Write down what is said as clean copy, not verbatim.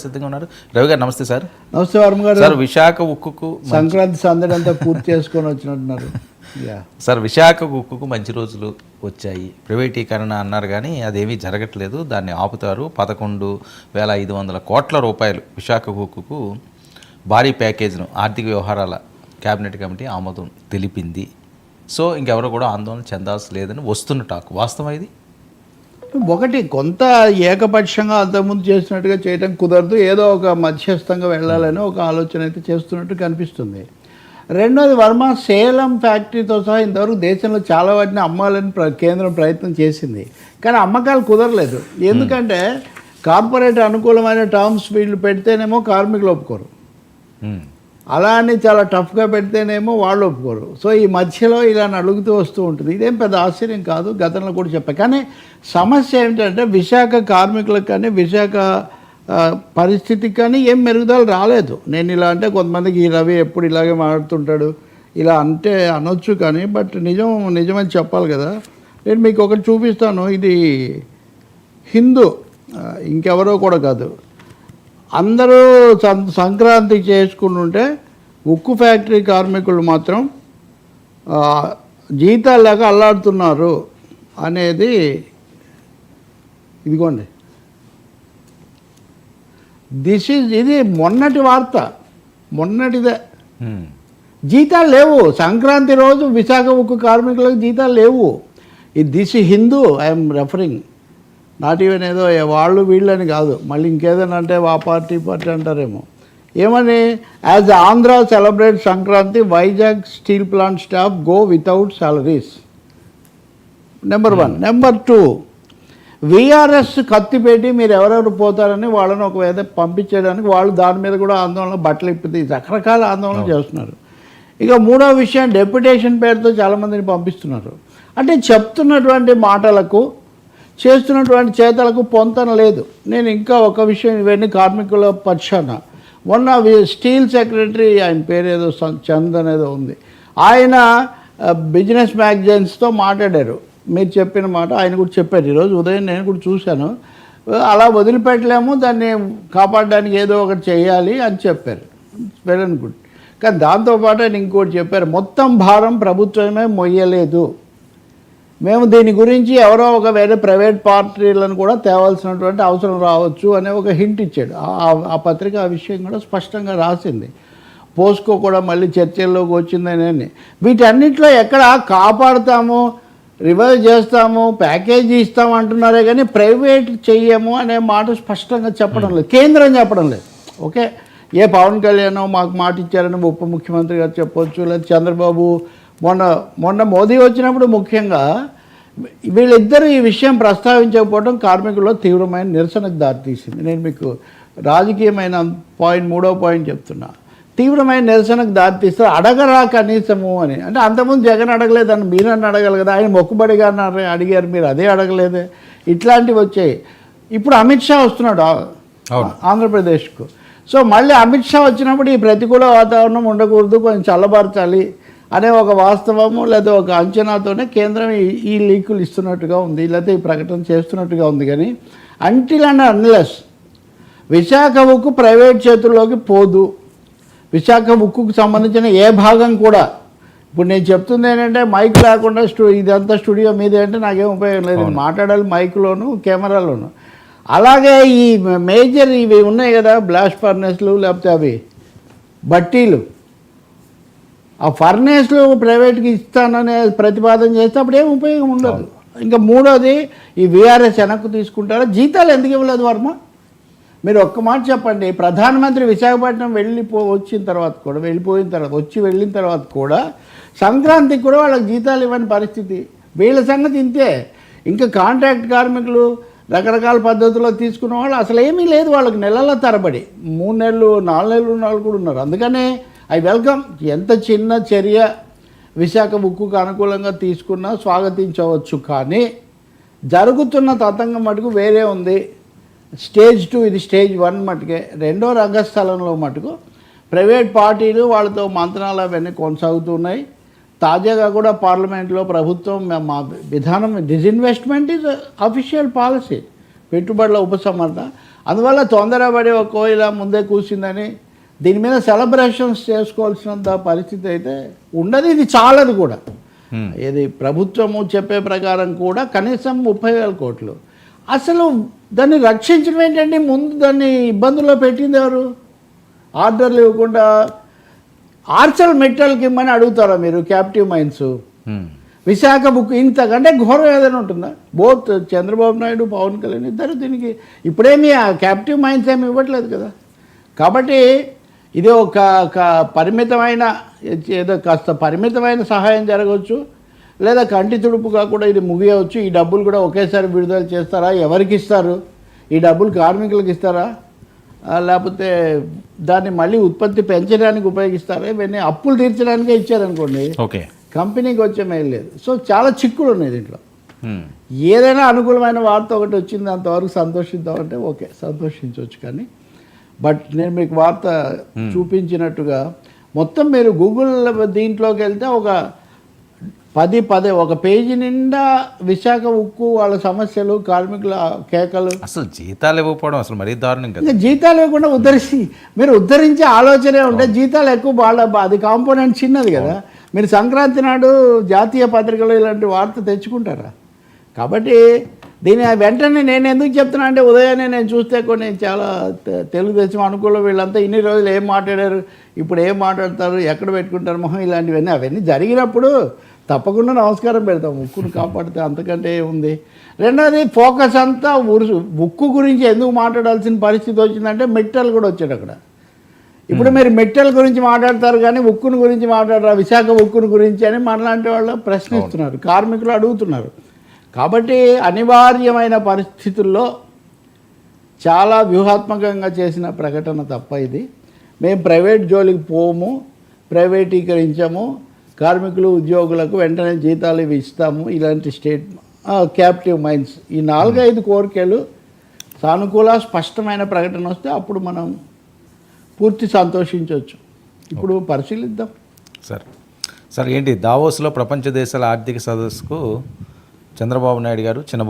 సిద్ధంగా ఉన్నారు. రవి గారు నమస్తే సార్. నమస్తే వర్మ గారు. సార్ విశాఖ ఉక్కుకు సంక్రాంతి సందడి అంతా పూర్తి చేసుకొని వచ్చినట్టున్నారు. సార్ విశాఖ ఉక్కుకు మంచి రోజులు వచ్చాయి. ప్రైవేటీకరణ అన్నారు కానీ అదేమీ జరగట్లేదు, దాన్ని ఆపుతారు. 11,500 కోట్ల రూపాయలు విశాఖ ఉక్కుకు భారీ ప్యాకేజ్ను ఆర్థిక వ్యవహారాల కేబినెట్ కమిటీ ఆమోదం తెలిపింది. సో ఇంకెవరు కూడా ఆందోళన చెందాల్సి లేదని వస్తున్న టాక్ వాస్తవం. ఇది ఒకటి కొంత ఏకపక్షంగా అంతకుముందు చేసినట్టుగా చేయడం కుదరదు, ఏదో ఒక మధ్యస్థంగా వెళ్ళాలని ఒక ఆలోచన అయితే చేస్తున్నట్టు కనిపిస్తుంది. రెండోది వర్మ, సేలం ఫ్యాక్టరీతో సహా ఇంతవరకు దేశంలో చాలా వాటిని అమ్మాలని కేంద్రం ప్రయత్నం చేసింది, కానీ అమ్మకాలు కుదరలేదు. ఎందుకంటే కార్పొరేట్ అనుకూలమైన టర్మ్స్ వీళ్ళు పెడితేనేమో కార్మికులు ఒప్పుకోరు, అలా అని చాలా టఫ్గా పెడితేనేమో వాళ్ళు ఒప్పుకోరు. సో ఈ మధ్యలో ఇలా అడుగుతూ వస్తూ ఉంటుంది. ఇదేం పెద్ద ఆశ్చర్యం కాదు, గతంలో కూడా చెప్పా. కానీ సమస్య ఏమిటంటే విశాఖ కార్మికులకు కానీ విశాఖ పరిస్థితికి కానీ ఏం మెరుగుదల రాలేదు. నేను ఇలా అంటే కొంతమందికి ఈ రవి ఎప్పుడు ఇలాగే మాట్లాడుతుంటాడు ఇలా అంటే అనొచ్చు, కానీ బట్ నిజమని చెప్పాలి కదా. నేను మీకు ఒకటి చూపిస్తాను. ఇది హిందూ, ఇంకెవరో కూడా కాదు. అందరూ సంక్రాంతి చేసుకుంటుంటే ఉక్కు ఫ్యాక్టరీ కార్మికులు మాత్రం జీతాలు లేక అల్లాడుతున్నారు అనేది ఇదిగోండి. ఇది మొన్నటి వార్త, మొన్నటిదే. జీతాలు లేవు. సంక్రాంతి రోజు విశాఖ ఉక్కు కార్మికులకు జీతాలు లేవు. This Hindu I'm referring, not even ఏదో వాళ్ళు వీళ్ళని కాదు, మళ్ళీ ఇంకేదైనా అంటే ఆ పార్టీ అంటారేమో. ఏమని, as Andhra celebrate Sankranti, Vizag steel plant staff go without salaries. Number 1. Number 2, VRS కత్తి పెట్టి మీరు ఎవరెవరు పోతారని వాళ్ళని ఒకవేళ పంపించేయడానికి వాళ్ళు దాని మీద కూడా ఆందోళన, బట్టలు ఇప్పితే రకరకాల ఆందోళన చేస్తున్నారు. ఇక మూడో విషయం, డెప్యుటేషన్ పేరుతో చాలామందిని పంపిస్తున్నారు. అంటే చెప్తున్నటువంటి మాటలకు చేస్తున్నటువంటి చేతలకు పొంతన లేదు. నేను ఇంకా ఒక విషయం, ఇవన్నీ కార్మికుల పక్షాన, మొన్న స్టీల్ సెక్రటరీ, ఆయన పేరు ఏదో చంద్ అనేదో ఉంది, ఆయన బిజినెస్ మ్యాగజైన్స్తో మాట్లాడారు. మీరు చెప్పిన మాట ఆయన కూడా చెప్పారు ఈరోజు ఉదయం, నేను కూడా చూశాను. అలా వదిలిపెట్టలేము, దాన్ని కాపాడడానికి ఏదో ఒకటి చేయాలి అని చెప్పారు. Well and good. కానీ దాంతోపాటు ఆయన ఇంకోటి చెప్పారు, మొత్తం భారం ప్రభుత్వమే మొయ్యలేదు, మేము దీని గురించి ఎవరో ఒక వేరే ప్రైవేట్ పార్టీలను కూడా తేవాల్సినటువంటి అవసరం రావచ్చు అనే ఒక హింట్ ఇచ్చాడు. ఆ పత్రిక ఆ విషయం కూడా స్పష్టంగా రాసింది. పోస్కో కూడా మళ్ళీ చర్చల్లోకి వచ్చిందని. వీటన్నిటిలో ఎక్కడ కాపాడుతాము, రివైవ్ చేస్తాము, ప్యాకేజీ ఇస్తాము అంటున్నారే కానీ ప్రైవేట్ చెయ్యము అనే మాట స్పష్టంగా చెప్పడం లేదు, కేంద్రం చెప్పడం లేదు. ఓకే, ఏ పవన్ కళ్యాణ్ మాకు మాట ఇచ్చారని ఉప ముఖ్యమంత్రి గారు చెప్పొచ్చు, లేదా చంద్రబాబు మొన్న మోదీ వచ్చినప్పుడు ముఖ్యంగా వీళ్ళిద్దరూ ఈ విషయం ప్రస్తావించకపోవడం కార్మికుల్లో తీవ్రమైన నిరసనకు దారితీసింది. నేను మీకు రాజకీయమైన మూడో పాయింట్ చెప్తున్నా. తీవ్రమైన నిరసనకు దారితీస్తే అడగరా కనీసము అని. అంటే అంతకుముందు జగన్ అడగలేదని మీరన్నా అడగాలి కదా, ఆయన మొక్కుబడిగా అడిగారు, మీరు అదే అడగలేదే. ఇట్లాంటివి వచ్చాయి. ఇప్పుడు అమిత్ షా వస్తున్నాడు ఆంధ్రప్రదేశ్కు. సో మళ్ళీ అమిత్ షా వచ్చినప్పుడు ఈ ప్రతికూల వాతావరణం ఉండకూడదు, కొంచెం చల్లబరచాలి అనే ఒక వాస్తవము లేదా ఒక అంచనాతోనే కేంద్రం ఈ లీకులు ఇస్తున్నట్టుగా ఉంది, లేకపోతే ఈ ప్రకటన చేస్తున్నట్టుగా ఉంది. కానీ అంటిల్ అండ్ అన్లెస్ విశాఖ ఉక్కు ప్రైవేట్ చేతుల్లోకి పోదు, విశాఖ ఉక్కుకు సంబంధించిన ఏ భాగం కూడా, ఇప్పుడు నేను చెప్తుంది ఏంటంటే మైక్ లేకుండా ఇదంతా స్టూడియో మీదే అంటే నాకేం ఉపయోగం లేదు, మాట్లాడాలి మైక్లోను కెమెరాలోను. అలాగే ఈ మేజర్ ఇవి ఉన్నాయి కదా, బ్లాస్ట్ ఫర్నేస్లు లేకపోతే అవి బట్టీలు, ఆ ఫర్నేస్లు ప్రైవేట్కి ఇస్తాననే ప్రతిపాదన చేస్తే అప్పుడు ఏం ఉపయోగం ఉండదు. ఇంకా మూడోది, ఈ విఆర్ఎస్ వెనక్కు తీసుకుంటారా, జీతాలు ఎందుకు ఇవ్వలేదు వర్మ? మీరు ఒక్క మాట చెప్పండి. ప్రధానమంత్రి విశాఖపట్నం వచ్చిన తర్వాత కూడా, వెళ్ళిన తర్వాత కూడా సంక్రాంతికి కూడా వాళ్ళకి జీతాలు ఇవ్వని పరిస్థితి. వీళ్ళ సంగతి ఇంతే. ఇంకా కాంట్రాక్ట్ కార్మికులు రకరకాల పద్ధతుల్లో తీసుకున్న వాళ్ళు అసలు ఏమీ లేదు, వాళ్ళకి నెలల తరబడి 3 నెలలు 4 నెలలు ఉన్న వాళ్ళు కూడా ఉన్నారు. అందుకనే ఐ వెల్కమ్, ఎంత చిన్న చర్య విశాఖ ఉక్కుకు అనుకూలంగా తీసుకున్నా స్వాగతించవచ్చు. కానీ జరుగుతున్న తతంగం మటుకు వేరే ఉంది. స్టేజ్ 2, ఇది స్టేజ్ 1 మటుకే. రెండో రంగస్థలంలో మటుకు ప్రైవేట్ పార్టీలు వాళ్ళతో మంత్రాలు అవన్నీ కొనసాగుతున్నాయి. తాజాగా కూడా పార్లమెంట్లో ప్రభుత్వం మా విధానం డిజిన్వెస్ట్మెంట్ ఈజ్ అఫీషియల్ పాలసీ, పెట్టుబడుల ఉపసంహరణ, అందువల్ల తొందరపడి ఒక కోయిల ముందే కూర్చుందని దీని మీద సెలబ్రేషన్స్ చేసుకోవాల్సినంత పరిస్థితి అయితే ఉండదు. ఇది చాలదు కూడా. ఇది ప్రభుత్వము చెప్పే ప్రకారం కూడా కనీసం 30,000 కోట్లు. అసలు దాన్ని రక్షించడం ఏంటండి? ముందు దాన్ని ఇబ్బందుల్లో పెట్టింది ఎవరు? ఆర్డర్లు ఇవ్వకుండా ఆర్చల్ మెటల్కి ఇమ్మని అడుగుతారా మీరు? క్యాప్టివ్ మైన్స్, విశాఖ బుక్, ఇంతకంటే ఘోరం ఏదైనా ఉంటుందా? బోత్ చంద్రబాబు నాయుడు, పవన్ కళ్యాణ్ ఇద్దరు దీనికి ఇప్పుడేమీ ఆ క్యాప్టివ్ మైన్స్ ఏమి ఇవ్వట్లేదు కదా. కాబట్టి ఇది ఒక పరిమితమైన, ఏదో కాస్త పరిమితమైన సహాయం జరగవచ్చు, లేదా కంటి తుడుపుగా కూడా ఇది ముగియవచ్చు. ఈ డబ్బులు కూడా ఒకేసారి విడుదల చేస్తారా? ఎవరికి ఇస్తారు? ఈ డబ్బులు కార్మికులకు ఇస్తారా, లేకపోతే దాన్ని మళ్ళీ ఉత్పత్తి పెంచడానికి ఉపయోగిస్తారా? ఇవన్నీ అప్పులు తీర్చడానికే ఇచ్చారనుకోండి, ఓకే, కంపెనీకి వచ్చే మెయిల్ లేదు. సో చాలా చిక్కులు ఉన్నాయి దీంట్లో. ఏదైనా అనుకూలమైన వార్త ఒకటి వచ్చింది, అంతవరకు సంతోషిద్దామంటే ఓకే, సంతోషించవచ్చు. కానీ బట్ నేను మీకు వార్త చూపించినట్టుగా మొత్తం మీరు గూగుల్ దీంట్లోకి వెళ్తే ఒక 10 ఒక పేజీ నిండా విశాఖ ఉక్కు, వాళ్ళ సమస్యలు, కార్మికుల కేకలు. అసలు జీతాలు ఇవ్వకపోవడం అసలు మరీ దారుణం కదా. ఇంకా జీతాలు ఇవ్వకుండా మీరు ఉద్ధరించే ఆలోచనే ఉంటే జీతాలు ఎక్కువ, వాళ్ళ అది కాంపోనెంట్ చిన్నది కదా. మీరు సంక్రాంతి నాడు జాతీయ పత్రికలు ఇలాంటి వార్త తెచ్చుకుంటారా? కాబట్టి దీని వెంటనే నేను ఎందుకు చెప్తున్నా అంటే, ఉదయాన్నే నేను చూస్తే కొన్ని చాలా తెలుగుదేశం అనుకూల వీళ్ళంతా ఇన్ని రోజులు ఏం మాట్లాడారు, ఇప్పుడు ఏం మాట్లాడతారు, ఎక్కడ పెట్టుకుంటారు మొహం, ఇలాంటివన్నీ అవన్నీ జరిగినప్పుడు తప్పకుండా నమస్కారం పెడతాం. ఉక్కును కాపాడితే అంతకంటే ఉంది. రెండోది ఫోకస్ అంతా ఉక్కు గురించి ఎందుకు మాట్లాడాల్సిన పరిస్థితి వచ్చిందంటే మెట్టెల్ కూడా వచ్చాడు అక్కడ. ఇప్పుడు మీరు మెట్టెల్ గురించి మాట్లాడతారు కానీ ఉక్కును గురించి మాట్లాడరా, విశాఖ ఉక్కును గురించి అని మనలాంటి వాళ్ళు ప్రశ్నిస్తున్నారు, కార్మికులు అడుగుతున్నారు. కాబట్టి అనివార్యమైన పరిస్థితుల్లో చాలా వ్యూహాత్మకంగా చేసిన ప్రకటన తప్ప ఇది. మేము ప్రైవేట్ జోలికి పోము, ప్రైవేటీకరించము, కార్మికులు ఉద్యోగులకు వెంటనే జీతాలు ఇవి ఇస్తాము, ఇలాంటి క్యాప్టివ్ మైన్స్, ఈ 4-5 కోరికలు సానుకూల స్పష్టమైన ప్రకటన వస్తే అప్పుడు మనం పూర్తి సంతోషించవచ్చు. ఇప్పుడు పరిశీలిద్దాం. సార్ ఏంటి దావోస్లో ప్రపంచ దేశాల ఆర్థిక సదస్సుకు చంద్రబాబు నాయుడు గారు, చిన్న